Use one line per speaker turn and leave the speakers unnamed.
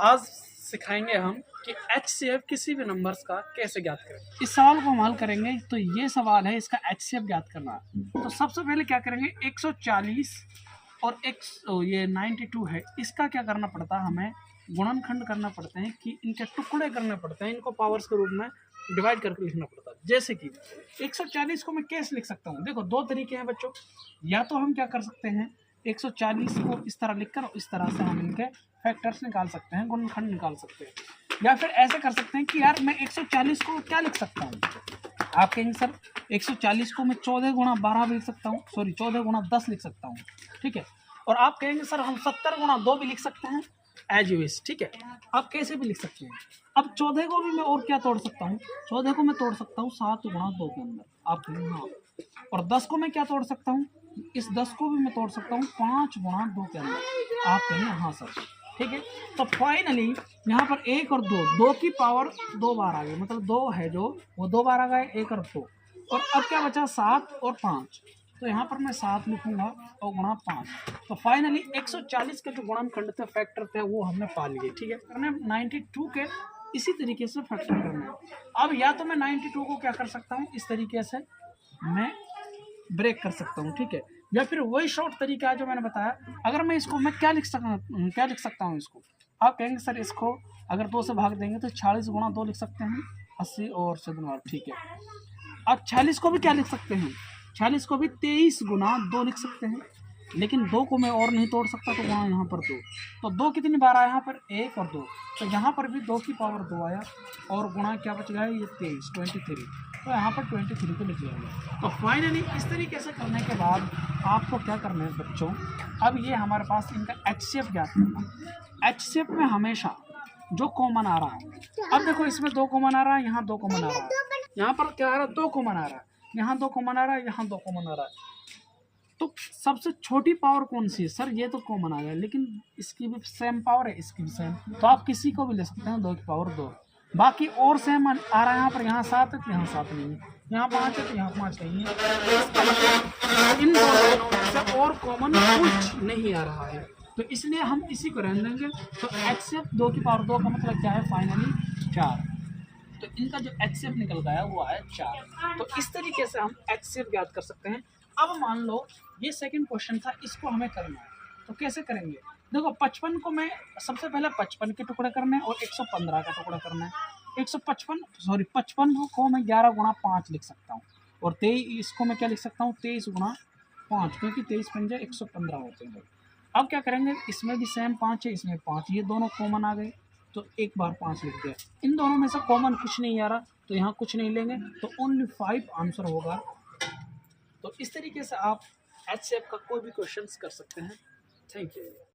आज सिखाएंगे हम कि HCF किसी भी नंबर्स का कैसे ज्ञात करें। इस सवाल को हम हल करेंगे तो ये सवाल है, इसका HCF ज्ञात करना है। तो सबसे पहले क्या करेंगे, 140 और ये 92 है, इसका क्या करना पड़ता है, हमें गुणनखंड करना पड़ते हैं कि इनके टुकड़े करने पड़ते हैं, इनको पावर्स के रूप में डिवाइड करके लिखना पड़ता है। जैसे कि 140 को मैं कैसे लिख सकता हूँ, देखो दो तरीके हैं बच्चों। या तो हम क्या कर सकते हैं, 140 को इस तरह लिखकर इस तरह से हम इनके फैक्टर्स निकाल सकते हैं, गुणनखंड निकाल सकते हैं। या फिर ऐसे कर सकते हैं कि यार मैं 140 को क्या लिख सकता हूँ, आप कहेंगे सर 140 को मैं 14 गुणा 12 भी लिख सकता हूँ, सॉरी 14 गुणा 10 लिख सकता हूँ, ठीक है। और आप कहेंगे सर हम 70 गुणा 2 भी लिख सकते हैं, एज यू विश, ठीक है। आप कैसे भी लिख सकते हैं। अब 14 को भी मैं और क्या तोड़ सकता हूँ, 14 को मैं तोड़ सकता हूँ 7 गुणा 2 के अंदर, आप कहेंगे हाँ। और 10 को मैं क्या तोड़ सकता हूँ, इस 10 को भी मैं तोड़ सकता हूँ 5 गुणा 2 के अंदर, आप कहेंगे हाँ सर, ठीक है। तो फाइनली यहाँ पर 1 और 2 की पावर 2 बार आ गई, मतलब 2 है जो वो 2 बार आ गए, 1 और 2। और अब क्या बचा 7 और 5, तो यहाँ पर मैं 7 लिखूंगा और गुणा 5। तो फाइनली 140 के जो गुणनखंड थे, फैक्टर थे, वो हमने पा लिए, ठीक है। हमने 92 के इसी तरीके से फैक्टर करना है। अब या तो मैं 92 को क्या कर सकता हूँ, इस तरीके से मैं ब्रेक कर सकता हूँ, ठीक है। या फिर वही शॉर्ट तरीका है जो मैंने बताया। अगर मैं इसको मैं क्या लिख सकता हूँ इसको, आप कहेंगे सर इसको अगर 2 से भाग देंगे तो 46 गुणा 2 लिख सकते हैं, 80 और 7, ठीक है। अब 46 को भी क्या लिख सकते हैं, 46 को भी 23 गुणा 2 लिख सकते हैं, लेकिन 2 को मैं और नहीं तोड़ सकता, तो वहाँ यहाँ पर 2। तो 2 कितनी बार आया यहाँ पर, 1 और 2, तो यहाँ पर भी 2 की पावर 2 आया, और गुणा क्या बच गया, ये 23, तो यहाँ पर 23 को लिख लिया। तो फाइनली इस तरीके से करने के बाद आपको क्या करना है बच्चों, अब ये हमारे पास इनका HCF ज्ञात करना। HCF में हमेशा जो कॉमन आ रहा है, अब देखो इसमें 2 कॉमन आ रहा है, यहाँ 2 कॉमन आ रहा है, यहाँ पर क्या आ रहा है, 2 कॉमन आ रहा है, यहाँ 2 कॉमन आ रहा है, यहाँ 2 कॉमन आ रहा है। तो सबसे छोटी पावर कौन सी है सर, ये तो कॉमन आ गया, लेकिन इसकी भी सेम पावर है, इसकी भी सेम, तो आप किसी को भी ले सकते हैं 2 की पावर 2। बाकी और सेम आ रहा है, यहाँ पर यहाँ 7 है तो यहाँ 7 नहीं है, यहाँ 5 है तो यहाँ 5 नहीं है। इन दोनों से और कॉमन कुछ नहीं आ रहा है, तो इसलिए हम इसी को रहने देंगे। तो HCF 2 की पावर 2 का मतलब क्या है, फाइनली 4। तो इनका जो HCF निकल गया वो आया 4। तो इस तरीके से हम HCF ज्ञात कर सकते हैं। अब मान लो ये सेकंड क्वेश्चन था, इसको हमें करना है, तो कैसे करेंगे, देखो 55 को मैं सबसे पहले 55 के टुकड़े करने हैं और 115 का टुकड़ा करना है। 55 को मैं 11 गुणा 5 लिख सकता हूँ, और 23 को मैं क्या लिख सकता हूँ, 23 गुणा 5, क्योंकि 23 पंजे 115 होते हैं। अब क्या करेंगे, इसमें भी सेम 5 है, इसमें 5, ये दोनों कॉमन आ गए, तो एक बार 5 लिख दिया। इन दोनों में से कॉमन कुछ नहीं आ रहा, तो यहाँ कुछ नहीं लेंगे, तो ओनली 5 आंसर होगा। तो इस तरीके से आप HCF का कोई भी क्वेश्चन कर सकते हैं। Thank you.